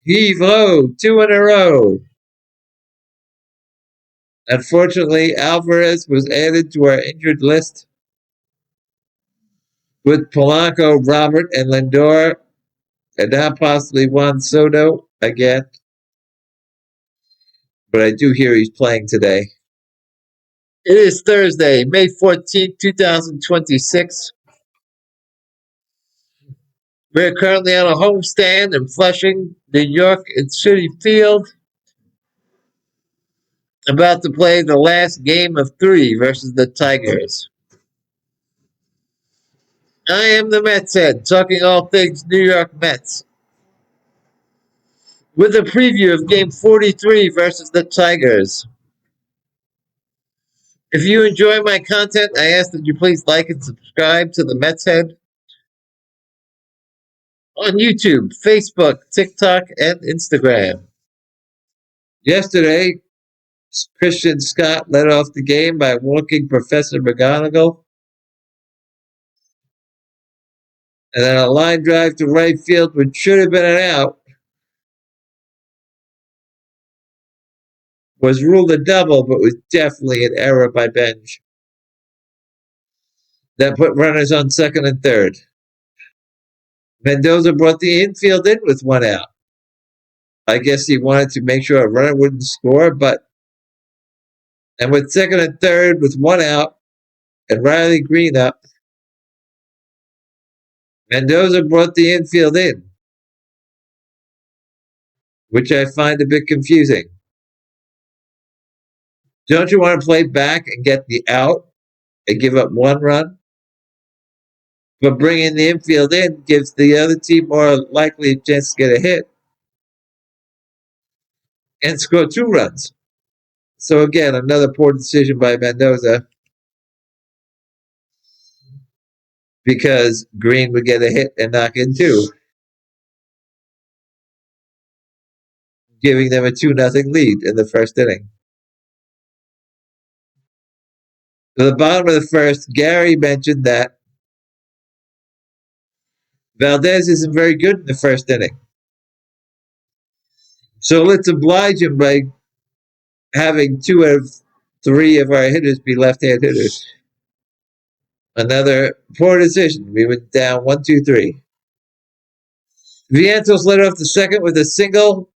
Heave ho, 2 in a row. Unfortunately, Alvarez was added to our injured list with Polanco, Robert, and Lindor, and now possibly Juan Soto again. But I do hear he's playing today. It is Thursday, May 14th, 2026. We're currently on a homestand in Flushing, New York at CITI-FIELD, about to play the last game of 3 versus the Tigers. I am the Mets head, talking all things New York Mets, with a preview of Game 43 versus the Tigers. If you enjoy my content, I ask that you please like and subscribe to the Mets head on YouTube, Facebook, TikTok, and Instagram. Yesterday, Christian Scott led off the game by walking Professor McGonagall, and then a line drive to right field, which should have been an out, was ruled a double, but was definitely an error by Benj. That put runners on second and third. Mendoza brought the infield in with 1 out. I guess he wanted to make sure a runner wouldn't score, and with second and third with 1 out and Riley Green up, Mendoza brought the infield in, which I find a bit confusing. Don't you want to play back and get the out and give up 1 run? But bringing the infield in gives the other team more likely a chance to get a hit and score 2 runs. So again, another poor decision by Mendoza, because Green would get a hit and knock in 2, giving them a 2-0 lead in the first inning. At the bottom of the first, Gary mentioned that Valdez isn't very good in the first inning. So let's oblige him by having 2 out of 3 of our hitters be left-hand hitters. Another poor decision. We went down 1-2-3. Vientos led off the second with a single,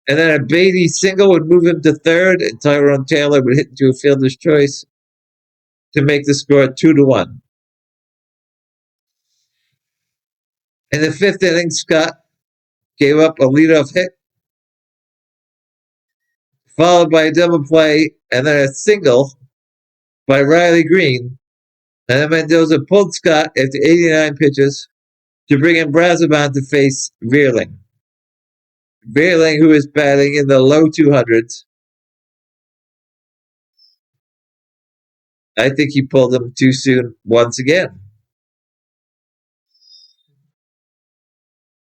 and then a Beatty single would move him to third, and Tyrone Taylor would hit into a fielder's choice to make the score 2-1. In the 5th inning, Scott gave up a leadoff hit, followed by a double play, and then a single by Riley Green. And then Mendoza pulled Scott after 89 pitches to bring in Brazoban to face Veerling. Veerling, who is batting in the low 200s. I think he pulled him too soon once again.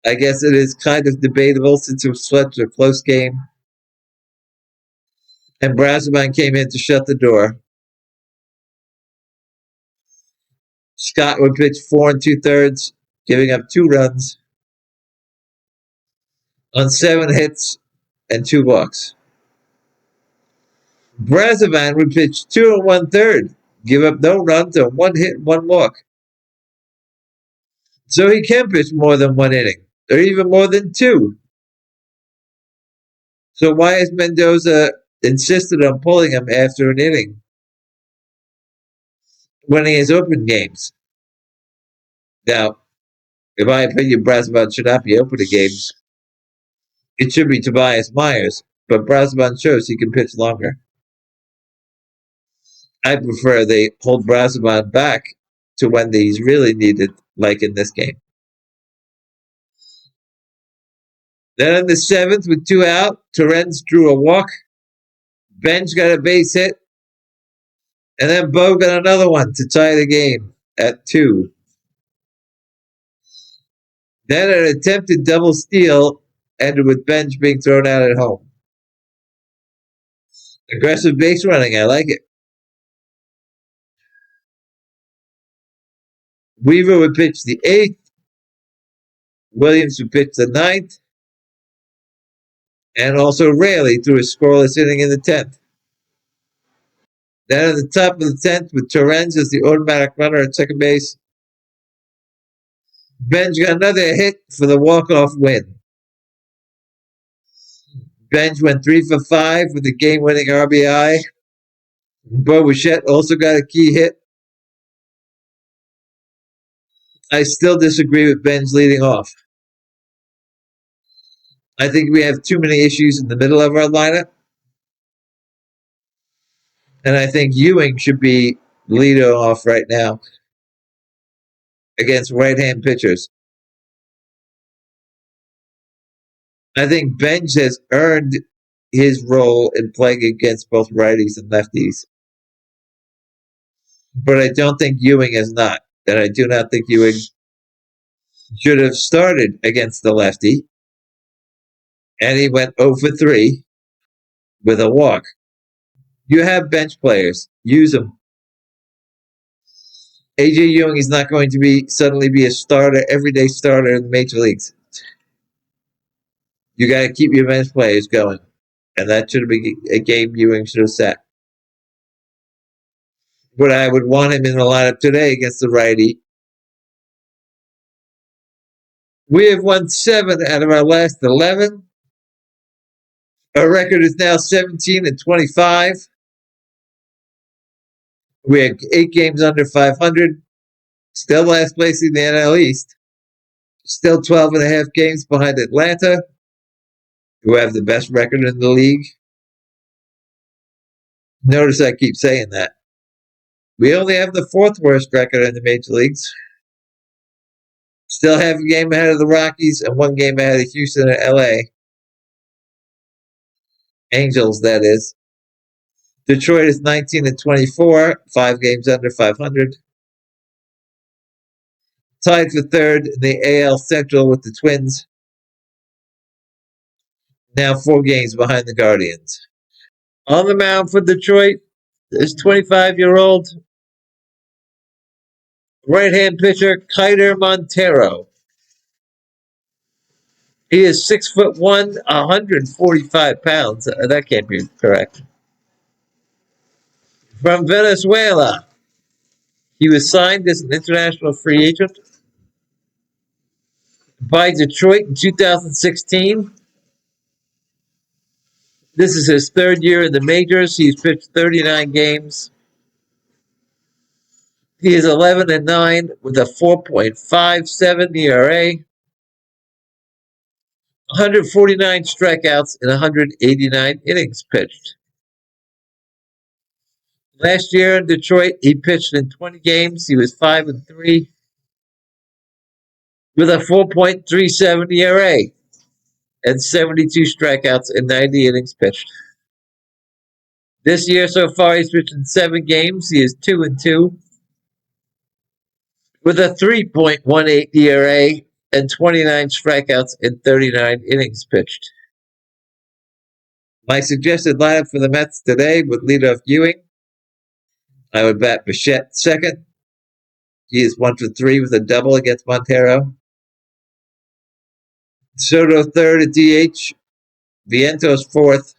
I guess it is kind of debatable since it was such a close game. And Brazoban came in to shut the door. Scott would pitch 4 2/3, giving up 2 runs on 7 hits and 2 walks. Brazoban would pitch 2 1/3, give up no runs on 1 hit and 1 walk. So he can pitch more than 1 inning, or even more than 2. So why has Mendoza insisted on pulling him after an inning when he has open games? Now, in my opinion, Brazoban should not be opening games. It should be Tobias Myers, but Brazoban shows he can pitch longer. I prefer they hold Brazoban back to when he's really needed, like in this game. Then in the 7th, with 2 out, Torrens drew a walk. Benj got a base hit. And then Bo got another one to tie the game at 2. Then an attempted double steal ended with Benj being thrown out at home. Aggressive base running, I like it. Weaver would pitch the 8th. Williams would pitch the 9th. and also rarely threw a scoreless inning in the 10th. Then at the top of the 10th, with Torrens as the automatic runner at second base, Benj got another hit for the walk-off win. Benj went 3 for 5 with the game-winning RBI. Bo Bichette also got a key hit. I still disagree with Benj leading off. I think we have too many issues in the middle of our lineup. And I think Ewing should be leading off right now against right-hand pitchers. I think Benj has earned his role in playing against both righties and lefties. But I don't think Ewing has not. And I do not think Ewing should have started against the lefty. And he went 0 for 3 with a walk. You have bench players. Use them. AJ Ewing is not going to suddenly be a starter, everyday starter in the major leagues. You got to keep your bench players going. And that should be a game Ewing should have set. But I would want him in the lineup today against the righty. We have won 7 out of our last 11. Our record is now 17-25. We had 8 games under 500. Still last place in the NL East. Still 12 and a half games behind Atlanta, who have the best record in the league. Notice I keep saying that. We only have the 4th worst record in the major leagues. Still have a game ahead of the Rockies and 1 game ahead of Houston and LA. Angels, that is. Detroit is 19-24, 5 games under 500. Tied for 3rd in the AL Central with the Twins. Now 4 games behind the Guardians. On the mound for Detroit is 25-year-old right-hand pitcher Kiter Montero. He is 6'1", 145 pounds. That can't be correct. From Venezuela. He was signed as an international free agent by Detroit in 2016. This is his 3rd year in the majors. He's pitched 39 games. He is 11-9 with a 4.57 ERA. 149 strikeouts in 189 innings pitched. Last year in Detroit, he pitched in 20 games. He was 5-3 with a 4.37 ERA and 72 strikeouts in 90 innings pitched. This year so far, he's pitched in 7 games. He is 2-2 with a 3.18 ERA and 29 strikeouts in 39 innings pitched. My suggested lineup for the Mets today would lead off Ewing. I would bat Bichette second. He is 1 for 3 with a double against Montero. Soto third at DH. Vientos fourth.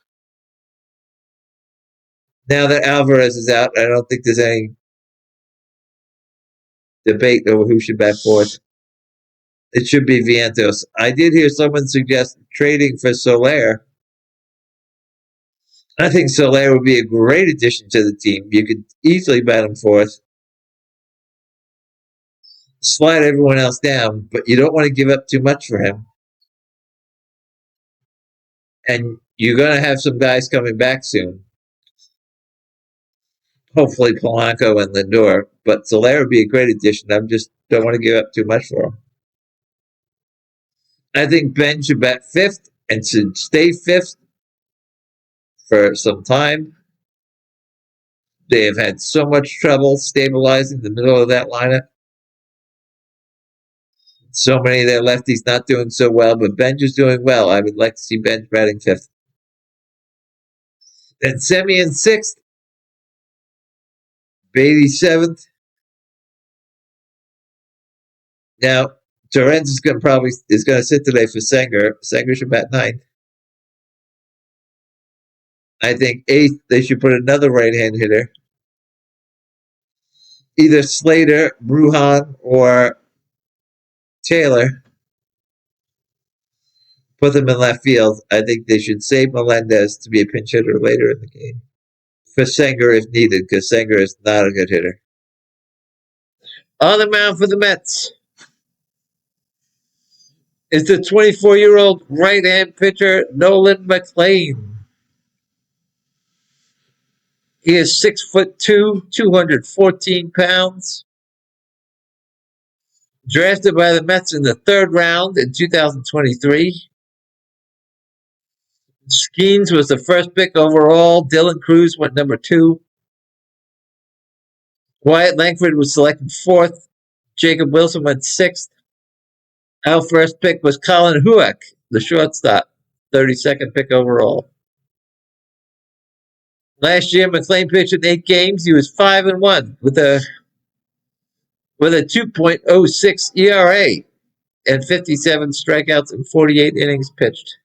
Now that Alvarez is out, I don't think there's any debate over who should bat fourth. It should be Vientos. I did hear someone suggest trading for Soler. I think Soler would be a great addition to the team. You could easily bat him fourth. Slide everyone else down, but you don't want to give up too much for him. And you're going to have some guys coming back soon. Hopefully Polanco and Lindor. But Soler would be a great addition. I just don't want to give up too much for him. I think Ben should bat fifth and should stay fifth for some time. They have had so much trouble stabilizing the middle of that lineup. So many of their lefties not doing so well, but Benj is doing well. I would like to see Benj batting fifth. Then Semien sixth. Bailey seventh. Now, Torrens is going to sit today for Sanger. Sanger should bat ninth. I think eighth, they should put another right-hand hitter. Either Slater, Bruhan, or Taylor. Put them in left field. I think they should save Melendez to be a pinch hitter later in the game. For Sanger if needed, because Sanger is not a good hitter. On the mound for the Mets is the 24-year-old right-hand pitcher Nolan McLean. He is 6'2", 214 pounds. Drafted by the Mets in the third round in 2023. Skeens was the first pick overall. Dylan Cruz went number 2. Wyatt Langford was selected 4th. Jacob Wilson went 6th. Our first pick was Colin Huack, the shortstop, 32nd pick overall. Last year, McLean pitched in 8 games. He was 5-1 with a 2.06 ERA and 57 strikeouts in 48 innings pitched.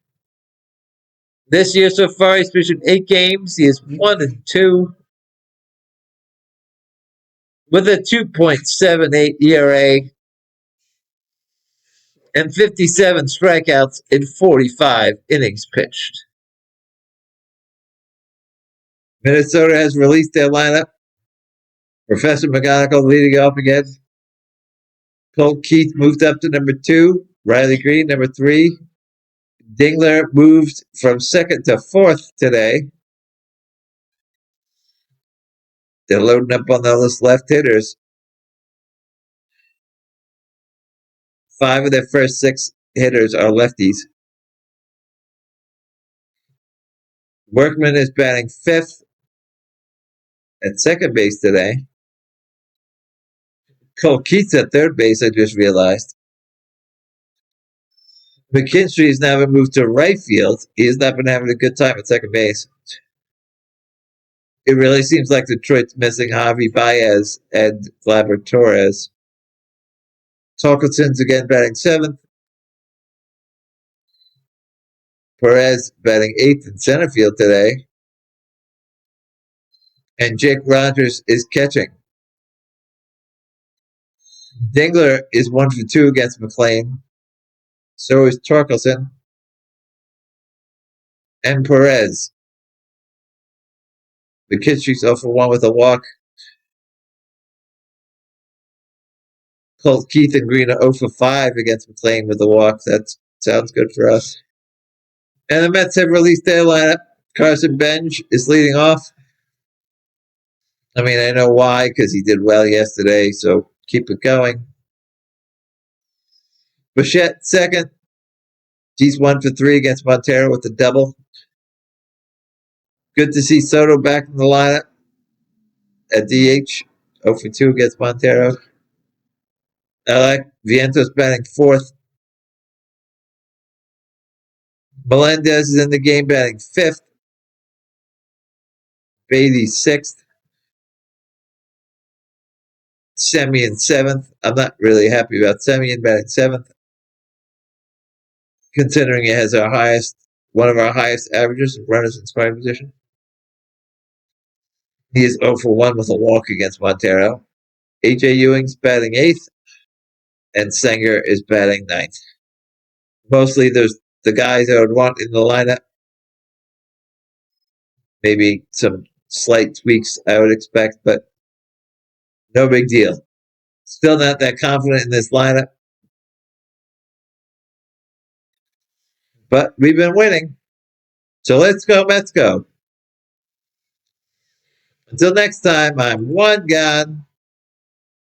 This year so far, he's pitched in 8 games. He is 1-2 with a 2.78 ERA and 57 strikeouts in 45 innings pitched. Minnesota has released their lineup. Professor McGonagall leading off again. Colt Keith moved up to number 2. Riley Green, number 3. Dingler moved from 2nd to 4th today. They're loading up on those left hitters. 5 of their first 6 hitters are lefties. Workman is batting 5th at second base today. Colt Keith's at third base, I just realized. McKinstry has now been moved to right field. He has not been having a good time at second base. It really seems like Detroit's missing Javi Baez and Gleyber Torres. Torkelson's again batting 7th. Perez batting 8th in center field today. And Jake Rogers is catching. Dingler is 1 for 2 against McLean. So is Torkelson. And Perez. McKinstry's 0 for 1 with a walk. Colt Keith and Green are 0 for 5 against McLean with a walk. That sounds good for us. And the Mets have released their lineup. Carson Bench is leading off. I mean, I know why, because he did well yesterday, so keep it going. Bichette second. He's 1 for 3 against Montero with a double. Good to see Soto back in the lineup at DH. 0 for 2 against Montero. I like Vientos batting 4th. Melendez is in the game batting 5th. Beatty 6th. Semien 7th. I'm not really happy about Semien batting 7th, considering it has one of our highest averages of runners in scoring position. He is 0 for 1 with a walk against Montero. A.J. Ewing's batting 8th, and Sanger is batting 9th. Mostly there's the guys I would want in the lineup. Maybe some slight tweaks I would expect, but no big deal. Still not that confident in this lineup. But we've been winning. So let's go, Mets go. Until next time, I'm one gone.